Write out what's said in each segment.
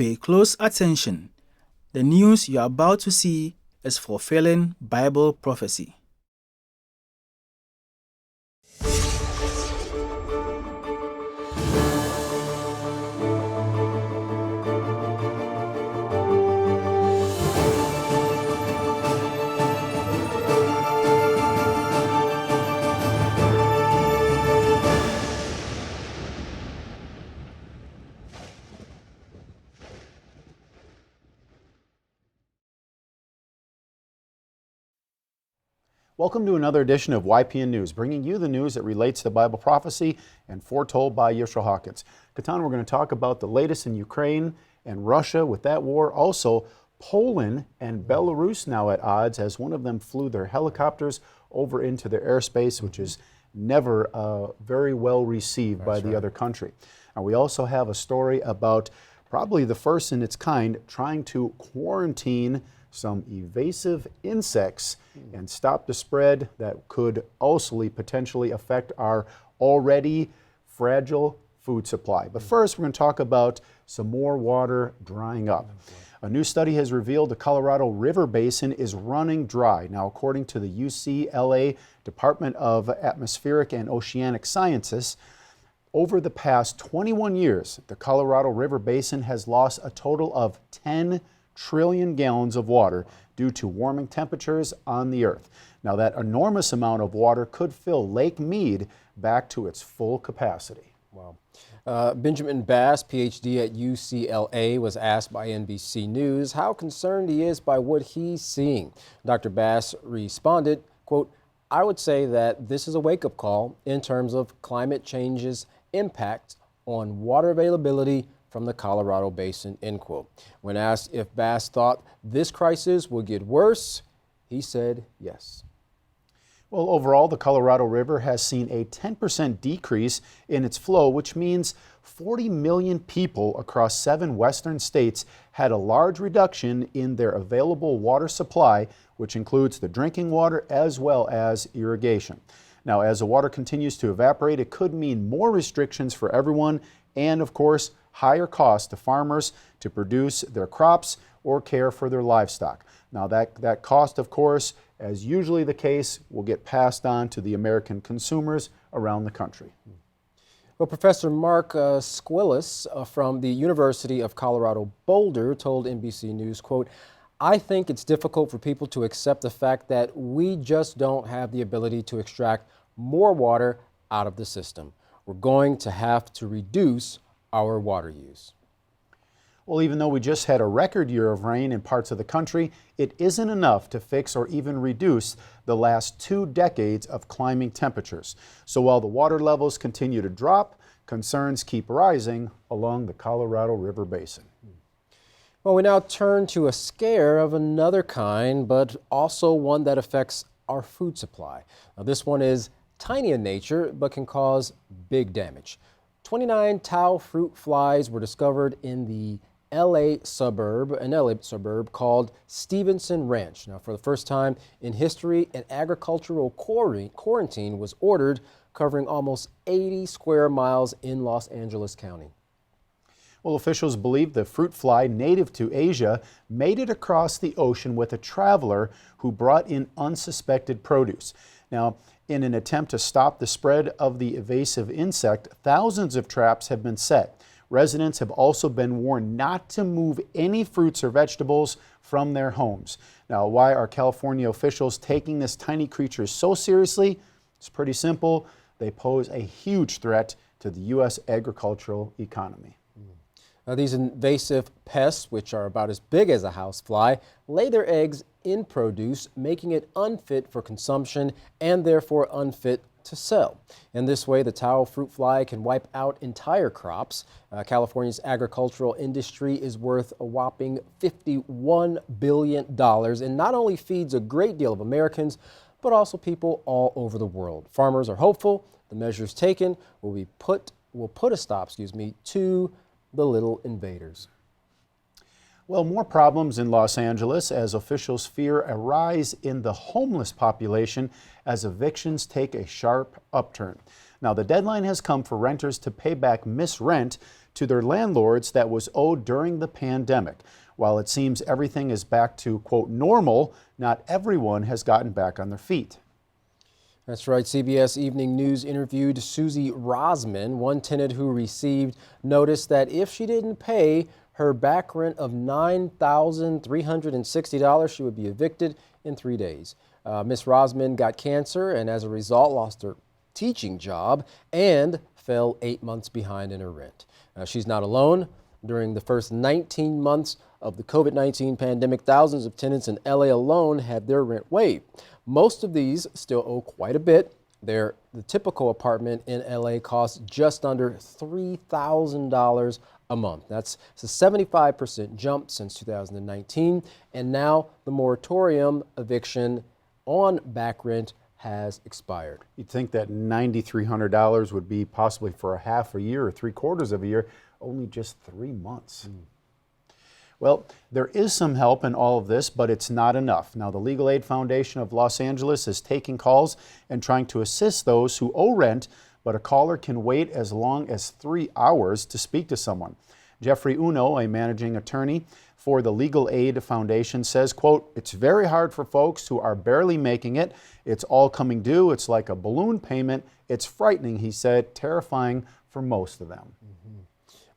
Pay close attention. The news you are about to see is fulfilling Bible prophecy. Welcome to another edition of YPN News, bringing you the news that relates to Bible prophecy and foretold by Yeshua Hawkins. Katan, we're going to talk about the latest in Ukraine and Russia with that war. Also, Poland and Belarus now at odds as one of them flew their helicopters over into their airspace, which is never very well received by the other country. And we also have a story about probably the first in its kind trying to quarantine some invasive insects and stop the spread that could also potentially affect our already fragile food supply. But first, we're going to talk about some more water drying up. A new study has revealed the Colorado River Basin is running dry. Now, according to the UCLA Department of Atmospheric and Oceanic Sciences, over the past 21 years, the Colorado River Basin has lost a total of 10 trillion gallons of water due to warming temperatures on the earth. Now, that enormous amount of water could fill Lake Mead back to its full capacity. Wow. Benjamin Bass, PhD at UCLA, was asked by NBC News how concerned he is by what he's seeing. Dr. Bass responded, quote, "I would say that this is a wake-up call in terms of climate change's impact on water availability from the Colorado Basin," end quote. When asked if Bass thought this crisis would get worse, he said yes. Well, overall, the Colorado River has seen a 10% decrease in its flow, which means 40 million people across 7 western states had a large reduction in their available water supply, which includes the drinking water as well as irrigation. Now, as the water continues to evaporate, it could mean more restrictions for everyone and, of course, higher costs to farmers to produce their crops or care for their livestock. Now that cost, of course, as usually the case, will get passed on to the American consumers around the country. Well, Professor Mark Squillis from the University of Colorado Boulder told NBC News, quote, "I think it's difficult for people to accept the fact that we just don't have the ability to extract more water out of the system. We're going to have to reduce our water use." Well, even though we just had a record year of rain in parts of the country, it isn't enough to fix or even reduce the last 2 decades of climbing temperatures. So while the water levels continue to drop, concerns keep rising along the Colorado River Basin. Well, we now turn to a scare of another kind, but also one that affects our food supply. Now, this one is tiny in nature, but can cause big damage. 29 tau fruit flies were discovered in an LA suburb called Stevenson Ranch. Now, for the first time in history, an agricultural quarantine was ordered covering almost 80 square miles in Los Angeles County. Well, officials believe the fruit fly, native to Asia, made it across the ocean with a traveler who brought in unsuspected produce. Now, in an attempt to stop the spread of the invasive insect, thousands of traps have been set. Residents have also been warned not to move any fruits or vegetables from their homes. Now, why are California officials taking this tiny creature so seriously? It's pretty simple. They pose a huge threat to the U.S. agricultural economy. Now, these invasive pests, which are about as big as a housefly, lay their eggs in produce, making it unfit for consumption and therefore unfit to sell. In this way, the tau fruit fly can wipe out entire crops. California's agricultural industry is worth a whopping $51 billion and not only feeds a great deal of Americans, but also people all over the world. Farmers are hopeful the measures taken will put a stop to the little invaders. Well, more problems in Los Angeles as officials fear a rise in the homeless population as evictions take a sharp upturn. Now, the deadline has come for renters to pay back missed rent to their landlords that was owed during the pandemic. While it seems everything is back to, quote, normal, not everyone has gotten back on their feet. That's right. CBS Evening News interviewed Susie Rosman, one tenant who received notice that if she didn't pay her back rent of $9,360, she would be evicted in 3 days. Miss Rosman got cancer and as a result lost her teaching job and fell 8 months behind in her rent. She's not alone. During the first 19 months of the COVID-19 pandemic, thousands of tenants in LA alone had their rent waived. Most of these still owe quite a bit. The typical apartment in LA costs just under $3,000 a month. That's a 75% jump since 2019. And now the moratorium eviction on back rent has expired. You'd think that $9,300 would be possibly for a half a year or 3/4 of a year, only just 3 months. Well, there is some help in all of this, but it's not enough. Now, the Legal Aid Foundation of Los Angeles is taking calls and trying to assist those who owe rent, but a caller can wait as long as 3 hours to speak to someone. Jeffrey Uno, a managing attorney for the Legal Aid Foundation, says, quote, "It's very hard for folks who are barely making it. It's all coming due. It's like a balloon payment. It's frightening," he said, terrifying for most of them.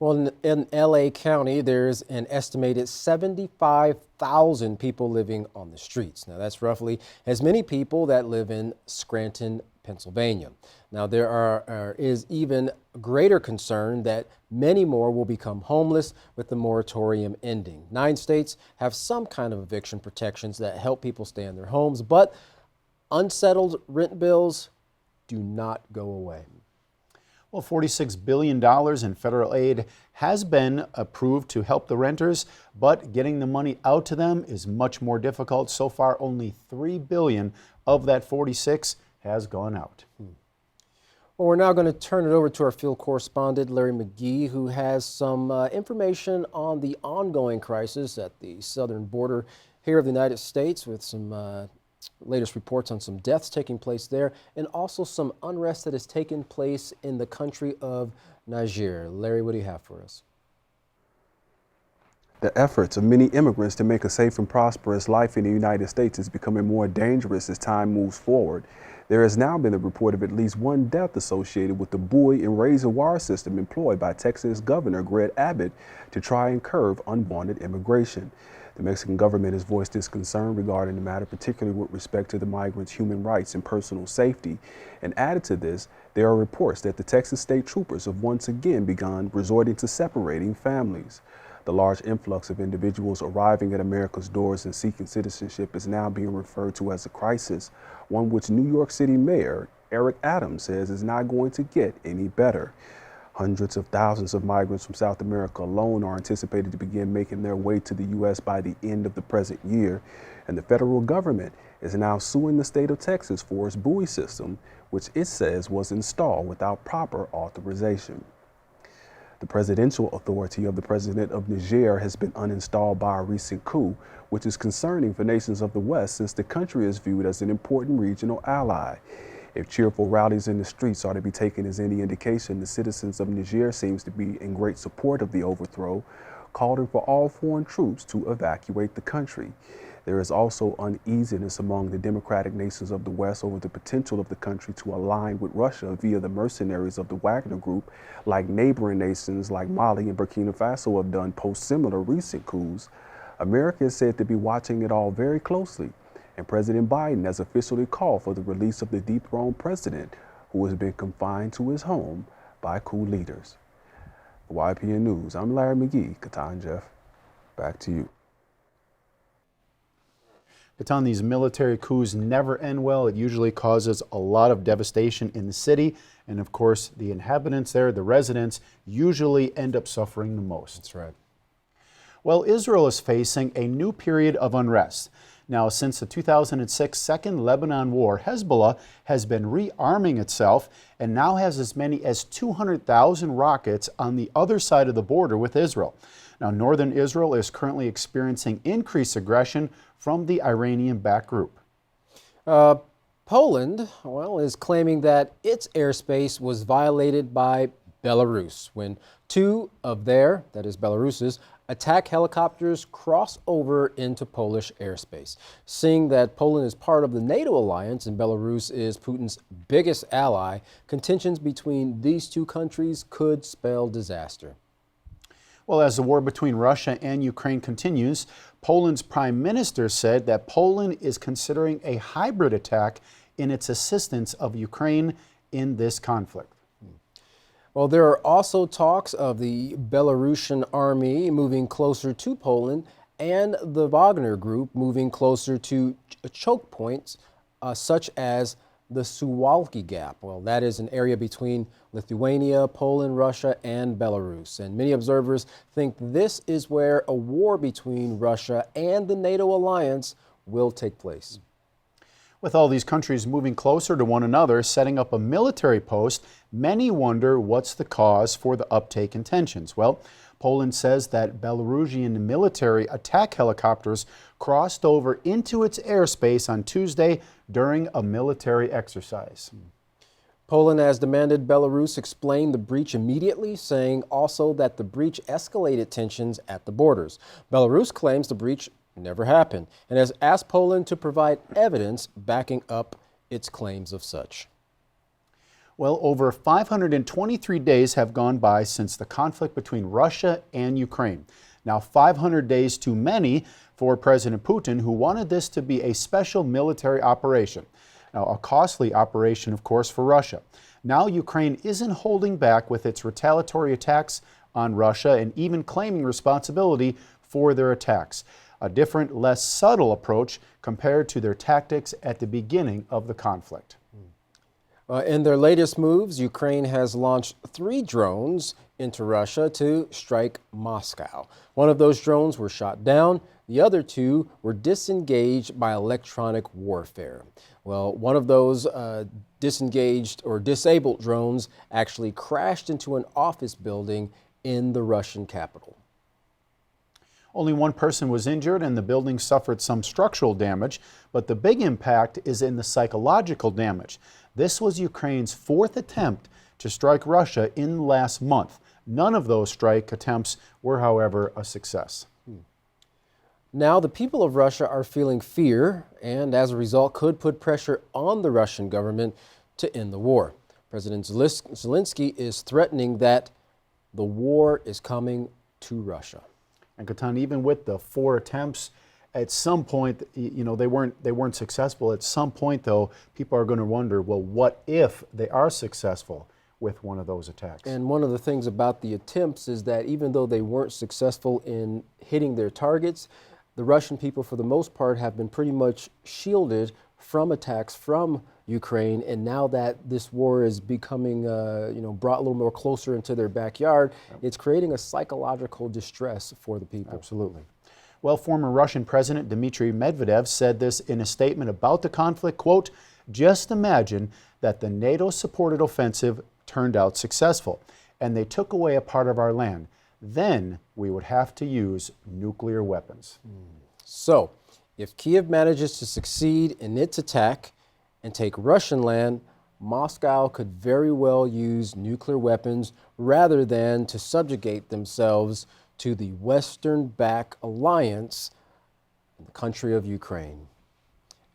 Well, in LA County, there's an estimated 75,000 people living on the streets. Now, that's roughly as many people that live in Scranton, Pennsylvania. Now, there is even greater concern that many more will become homeless with the moratorium ending. 9 states have some kind of eviction protections that help people stay in their homes, but unsettled rent bills do not go away. Well, $46 billion in federal aid has been approved to help the renters, but getting the money out to them is much more difficult. So far, only $3 billion of that 46 has gone out. Well, we're now going to turn it over to our field correspondent, Larry McGee, who has some information on the ongoing crisis at the southern border here of the United States, with some latest reports on some deaths taking place there and also some unrest that has taken place in the country of Niger. Larry, what do you have for us? The efforts of many immigrants to make a safe and prosperous life in the United States is becoming more dangerous as time moves forward. There has now been a report of at least one death associated with the buoy and razor wire system employed by Texas Governor Greg Abbott to try and curb unwanted immigration. The Mexican government has voiced its concern regarding the matter, particularly with respect to the migrants' human rights and personal safety. And added to this, there are reports that the Texas state troopers have once again begun resorting to separating families. The large influx of individuals arriving at America's doors and seeking citizenship is now being referred to as a crisis, one which New York City Mayor Eric Adams says is not going to get any better. Hundreds of thousands of migrants from South America alone are anticipated to begin making their way to the U.S. by the end of the present year, and the federal government is now suing the state of Texas for its buoy system, which it says was installed without proper authorization. The presidential authority of the president of Niger has been uninstalled by a recent coup, which is concerning for nations of the West since the country is viewed as an important regional ally. If cheerful rallies in the streets are to be taken as any indication, the citizens of Niger seems to be in great support of the overthrow, calling for all foreign troops to evacuate the country. There is also uneasiness among the democratic nations of the West over the potential of the country to align with Russia via the mercenaries of the Wagner Group, like neighboring nations like Mali and Burkina Faso have done post-similar recent coups. America is said to be watching it all very closely, and President Biden has officially called for the release of the dethroned president, who has been confined to his home by coup leaders. For YPN News, I'm Larry McGee. Katan Jeff, back to you. Katan, these military coups never end well. It usually causes a lot of devastation in the city. And of course, the inhabitants there, the residents, usually end up suffering the most. That's right. Well, Israel is facing a new period of unrest. Now, since the 2006 Second Lebanon War, Hezbollah has been rearming itself and now has as many as 200,000 rockets on the other side of the border with Israel. Now, northern Israel is currently experiencing increased aggression from the Iranian-backed group. Poland, is claiming that its airspace was violated by Belarus, when two of their, that is Belarus's, attack helicopters cross over into Polish airspace. Seeing that Poland is part of the NATO alliance and Belarus is Putin's biggest ally, contentions between these two countries could spell disaster. Well, as the war between Russia and Ukraine continues, Poland's prime minister said that Poland is considering a hybrid attack in its assistance of Ukraine in this conflict. Well, there are also talks of the Belarusian army moving closer to Poland and the Wagner group moving closer to choke points such as the Suwalki Gap. Well, that is an area between Lithuania, Poland, Russia, and Belarus. And many observers think this is where a war between Russia and the NATO alliance will take place. With all these countries moving closer to one another, setting up a military post, many wonder what's the cause for the uptake in tensions. Well, Poland says that Belarusian military attack helicopters crossed over into its airspace on Tuesday during a military exercise. Poland has demanded Belarus explain the breach immediately, saying also that the breach escalated tensions at the borders. Belarus claims the breach never happened and has asked Poland to provide evidence backing up its claims of such. Well, over 523 days have gone by since the conflict between Russia and Ukraine. Now, 500 days too many for President Putin, who wanted this to be a special military operation. Now, a costly operation, of course, for Russia. Now, Ukraine isn't holding back with its retaliatory attacks on Russia and even claiming responsibility for their attacks. A different, less subtle approach compared to their tactics at the beginning of the conflict. In their latest moves, Ukraine has launched 3 drones into Russia to strike Moscow. One of those drones were shot down. The other 2 were disengaged by electronic warfare. Well, one of those disengaged or disabled drones actually crashed into an office building in the Russian capital. Only one person was injured and the building suffered some structural damage, but the big impact is in the psychological damage. This was Ukraine's 4th attempt to strike Russia in the last month. None of those strike attempts were, however, a success. Now the people of Russia are feeling fear and as a result could put pressure on the Russian government to end the war. President Zelensky is threatening that the war is coming to Russia. And Katan, even with the 4 attempts, at some point, you know, they weren't successful. At some point, though, people are going to wonder, well, what if they are successful with one of those attacks? And one of the things about the attempts is that even though they weren't successful in hitting their targets, the Russian people, for the most part, have been pretty much shielded from attacks from Ukraine. And now that this war is becoming, brought a little more closer into their backyard, it's creating a psychological distress for the people. Absolutely. Well, former Russian President Dmitry Medvedev said this in a statement about the conflict, quote, "Just imagine that the NATO-supported offensive turned out successful and they took away a part of our land. Then we would have to use nuclear weapons." So, if Kiev manages to succeed in its attack and take Russian land, Moscow could very well use nuclear weapons rather than to subjugate themselves to the Western-backed alliance in the country of Ukraine.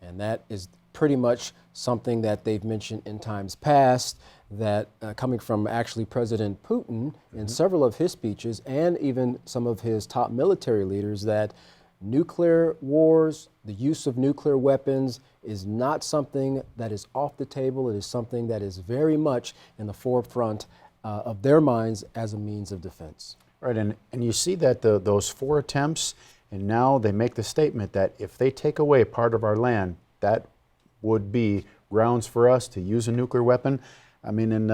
And that is pretty much something that they've mentioned in times past, that coming from actually President Putin in several of his speeches and even some of his top military leaders, that nuclear wars, the use of nuclear weapons is not something that is off the table. It is something that is very much in the forefront of their minds as a means of defense. Right, and you see that those 4 attempts, and now they make the statement that if they take away part of our land, that would be grounds for us to use a nuclear weapon. I mean, and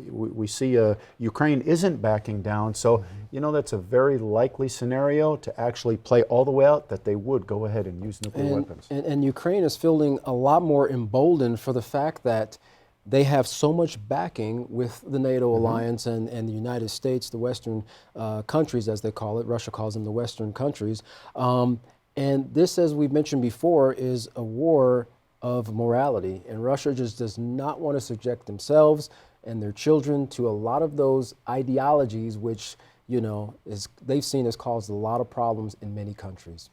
we see Ukraine isn't backing down, so that's a very likely scenario to actually play all the way out that they would go ahead and use nuclear weapons. And Ukraine is feeling a lot more emboldened for the fact that they have so much backing with the NATO alliance and the United States, the Western countries, as they call it. Russia calls them the Western countries. And this, as we've mentioned before, is a war of morality. And Russia just does not want to subject themselves and their children to a lot of those ideologies which, they've seen has caused a lot of problems in many countries.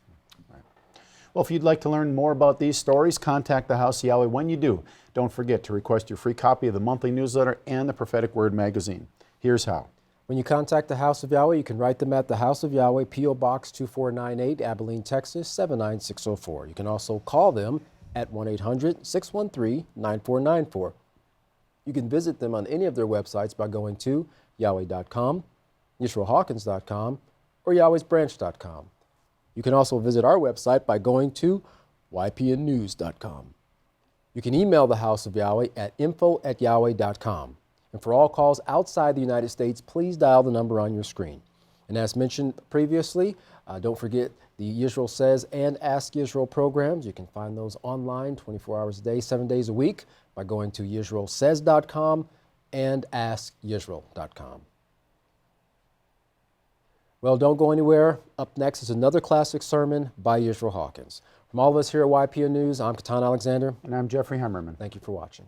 Well, if you'd like to learn more about these stories, contact the House of Yahweh. When you do, don't forget to request your free copy of the monthly newsletter and the Prophetic Word magazine. Here's how. When you contact the House of Yahweh, you can write them at the House of Yahweh, P.O. Box 2498, Abilene, Texas 79604. You can also call them at 1-800-613-9494. You can visit them on any of their websites by going to Yahweh.com, YisraelHawkins.com, or Yahweh'sBranch.com. You can also visit our website by going to YPNnews.com. You can email the House of Yahweh at info@yahweh.com. And for all calls outside the United States, please dial the number on your screen. And as mentioned previously, don't forget the Yisrael Says and Ask Yisrael programs. You can find those online 24 hours a day, 7 days a week by going to YisraelSays.com and AskYisrael.com. Well, don't go anywhere. Up next is another classic sermon by Yisrael Hawkins. From all of us here at YPN News, I'm Katan Alexander. And I'm Jeffrey Hemmerman. Thank you for watching.